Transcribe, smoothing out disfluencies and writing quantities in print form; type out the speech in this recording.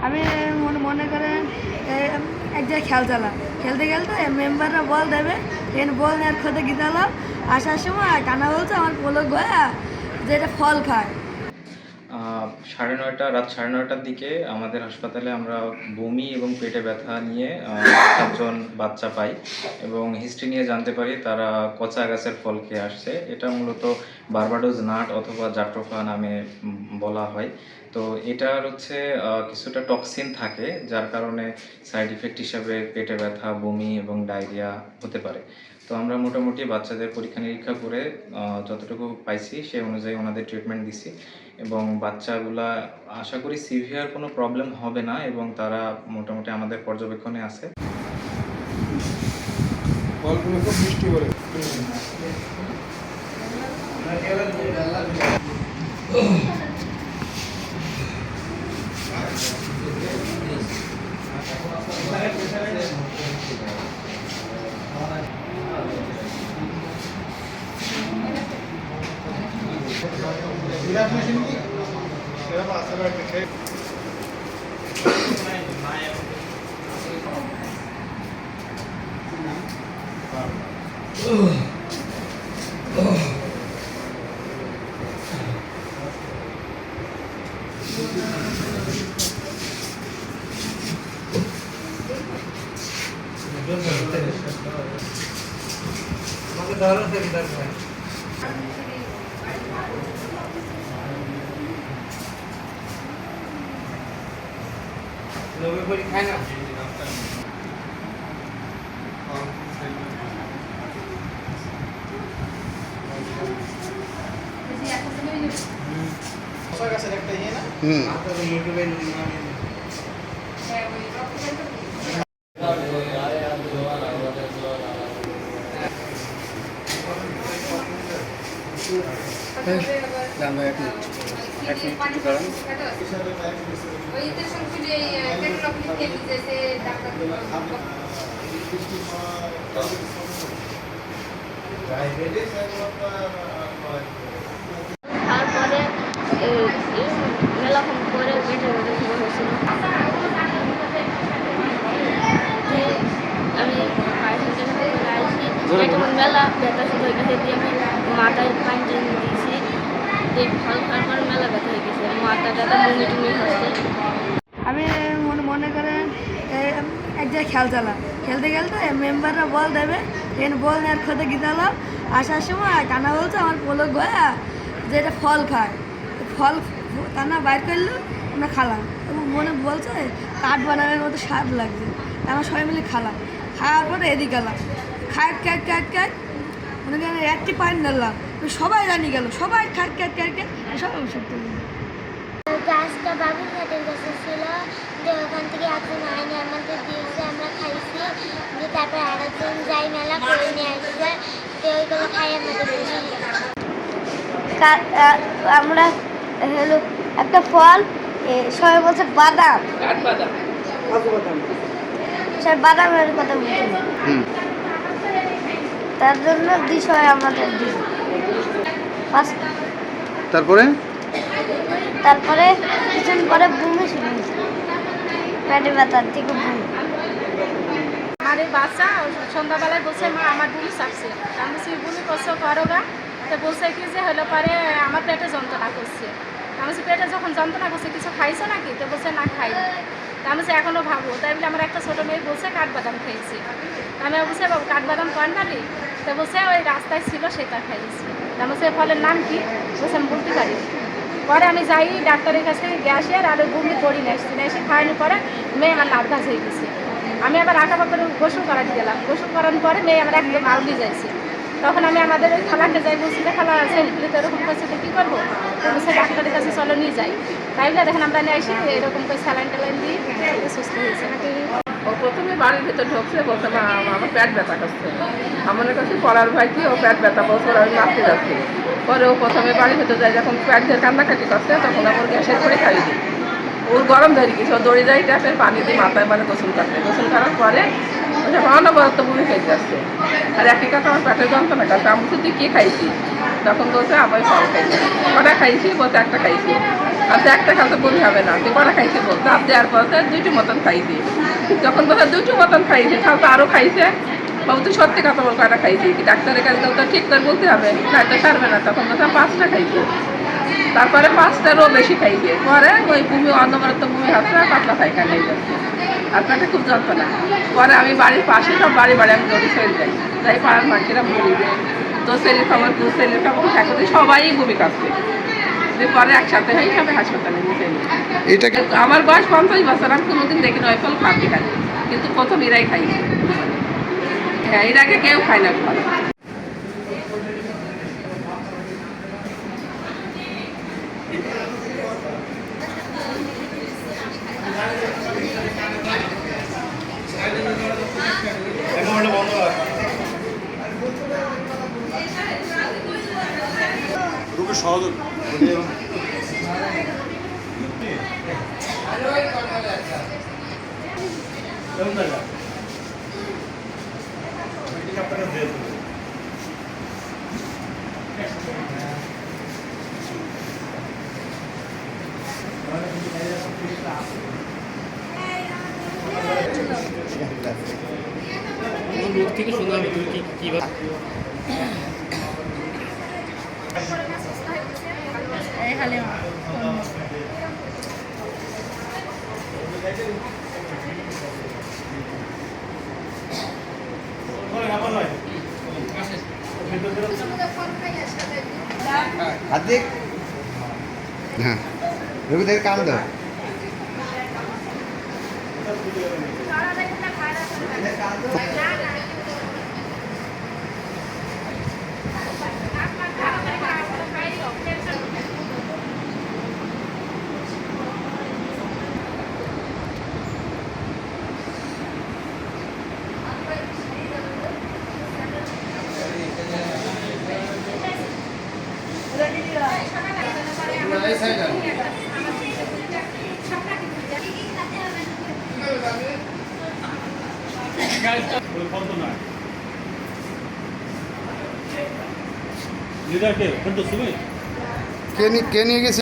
আমি মনে করেন এক জায়গায় খেলতে খেলতে মেম্বাররা বল দেবে, এখানে বল নেওয়ার খোঁজে গিয়েছিলাম। আসার সময় কানা বলছে আমার পলক ভয়া যে এটা ফল খায়। রাত 9:30টার দিকে আমাদের হাসপাতালে আমরা বমি এবং পেটে ব্যথা নিয়ে একজন বাচ্চা পাই এবং হিস্ট্রি নিয়ে জানতে পারি তারা কচা গাছের ফল খেয়ে আসছে। এটা মূলত বার্বাডোজ নাট অথবা জাট্রোফা নামে বলা হয়। তো এটার হচ্ছে কিছুটা টক্সিন থাকে, যার কারণে সাইড ইফেক্ট হিসাবে পেটে ব্যথা, বমি এবং ডায়রিয়া হতে পারে। তো আমরা মোটামুটি বাচ্চাদের পরীক্ষা নিরীক্ষা করে যতটুকু পাইছি সেই অনুযায়ী ওনাদের ট্রিটমেন্ট দিছি এবং বাচ্চাগুলা আশা করি সিভিয়ার কোনো প্রবলেম হবে না এবং তারা মোটামুটি আমাদের পর্যবেক্ষণে আছে। বলগুলো খুব মিষ্টি বলে। খায় না একটা ইয়ে না ইউটিউবে তারপরে মেলাক্ষণ করে পেটে ব্যথা শুরু হয়েছিল। আমি মেলা ব্যথা শুরু হয়ে গেছে, দিয়ে আমি মাথায় পানি টেনে দিয়েছি, দিয়ে ফল খাওয়ার পরে মেলা ব্যথা হয়ে গেছে, মাথা টাথা বমি টুমি হচ্ছে। আমি মনে করেন এক জায়গায় খেলতে খেলতে মেম্বাররা বল দেবে, এখানে বল নেওয়ার খোঁজে গিয়েছিলাম। আসার সময় কানা বলছে আমার পলক ভয়া যে এটা ফল খায়। ফল কানা বাইর করলো, আমরা খালাম এবং মনে বলছে কাঠ বানানোর মতো স্বাদ লাগছে। আমরা সবাই মিলে খাওয়ার পরে এদিকে গেলাম, খাট মনে করেন একটি পানি নিলাম, সবাই জানিয়ে গেল, সবাই খাট সব ওষুধ গাছটা বাবুর খাটের কাছে ছিল, যে ওখান থেকে একজন আইনে আমাদের দিয়েছে, আমরা খাইছি, যে তারপর আরেকজন যাই মেলা করে নিয়ে আসছে, তো ওইগুলো খাই আমাদের। আমরা হলো একটা ফল, সবাই বলছে বাদাম, সবাই বাদামের কথা বলছে, তার জন্য বিষয় আমাদের দিল। তারপরে কিছুদিন পরে বমি শুরু হয়েছে, পেটে ব্যথার থেকে বমি। আমার এই বাচ্চা সন্ধ্যাবেলায় বলছে মা আমার বমি চাপছে, আমি বলছি বমি করছো করো গা, তো বলছে কি যে হলো পরে আমার পেটে যন্ত্রণা করছে। আমি বলছি পেটে যখন যন্ত্রণা করছে কিছু খাইছো নাকি, তো বলছে না খাই। তা আমি বলছি এখনও ভাবো, তাই বলে আমার একটা ছোটো মেয়ে বলছে কাঠবাদাম খেয়েছি। আমি বলছি বাবু কাঠবাদাম কর নাবি, তো বলছে ওই রাস্তায় ছিল সেটা খাইয়েছি। তা বলছে ফলের নাম কি, বলছে আমি বলতে পারি। পরে আমি যাই ডাক্তারের কাছ থেকে গ্যাসের আর বমি করি না এসে খাওয়ানোর পরে মেয়ে আমার নার্ভাস হয়ে গেছে। আমি আবার আঁকাবা করে গোসল করাতে গেলাম, গোসল করানোর পরে মেয়ে আমার একদম আউলি যাইছে। তখন আমি আমাদের ওই খালাকে যাই, বলছি যে খালা সেলফিলে তো এরকম করছে, তো কী করবো, তো বলছে ডাক্তারের কাছে চলো নিয়ে যাই। তাই বলে দেখেন আমরা নিয়ে আসি, এরকম করে স্যালাইন ট্যালাইন দিয়ে সুস্থ হয়েছে। ও প্রথমে বাড়ির ভিতর ঢুকছে, বলছে মা আমার পেট ব্যথা করছে। আমার কাছে পড়ার ভাই কি ও পেট ব্যথা বলছে, আমি মারতে যাচ্ছি। পরে ও প্রথমে বাড়ির ভিতর যায়, যখন পেট দিয়ে কান্নাকাটি করছে তখন আমার গ্যাসের করে খাই দিই। ওর গরম ধরে গেছে, ও দৌড়ে যায় ট্যাপের পানি দিয়ে মাথায় মানে গোসল করতে, গোসল করার পরে অনবরত বমি খাইতে আসছে। আর একই কথা আমার পেটের যন্ত্রণা করছে, আমি শুধু কী খাইছি, তখন বলছে আমি ফল খাইছি, কটা খাইছি, বলতে একটা খাইছি। আর তো একটা খাতে বমি হবে না, তুই কটা খাইছে বল, দাঁত দেওয়ার পর দুইটি মতন খাইছি। যখন বোধহয় দুইটি মতন খাইছে, তাহলে তো আরও খাইছে। বাবু তুই সত্যি কথা বল, কয়টা খাইছি, কি ডাক্তারের কাছে তো ঠিক করে বলতে হবে, না এটা সারবে না। তখন বোধহয় 5টা খাইছে, তারপরে 5টারও বেশি খাইছে। পরে ওই বমি অন্নবরত বমি হাতটা পাতলা পায়খানা হয়ে যাচ্ছে, আর পেটে খুব যন্ত্রণা। পরে আমি বাড়ির পাশে সব বাড়ি আমি দৌড়ি চলে যাই, তাই পাড়ার মানুষেরা বলি যে তোর ছেলের খবর, তোর ছেলের খবর, এখন সবাই বমি করছে। পরে একসাথে হয়ে আমি হাসপাতালে নিয়ে এটা আমার বয়স 50 বছর, আমি কোনোদিন দেখি নয় ফল খাতে খাই, কিন্তু প্রথম এরাই খাই। হ্যাঁ, এর আগে কেউ খায় না ফল। রোগী সহযোগ মুখ থেকে শোনা হবে তুমি কিভাবে হার্দিক হ্যাঁ রোগীদের কান্দ কে নিয়ে গেছিল?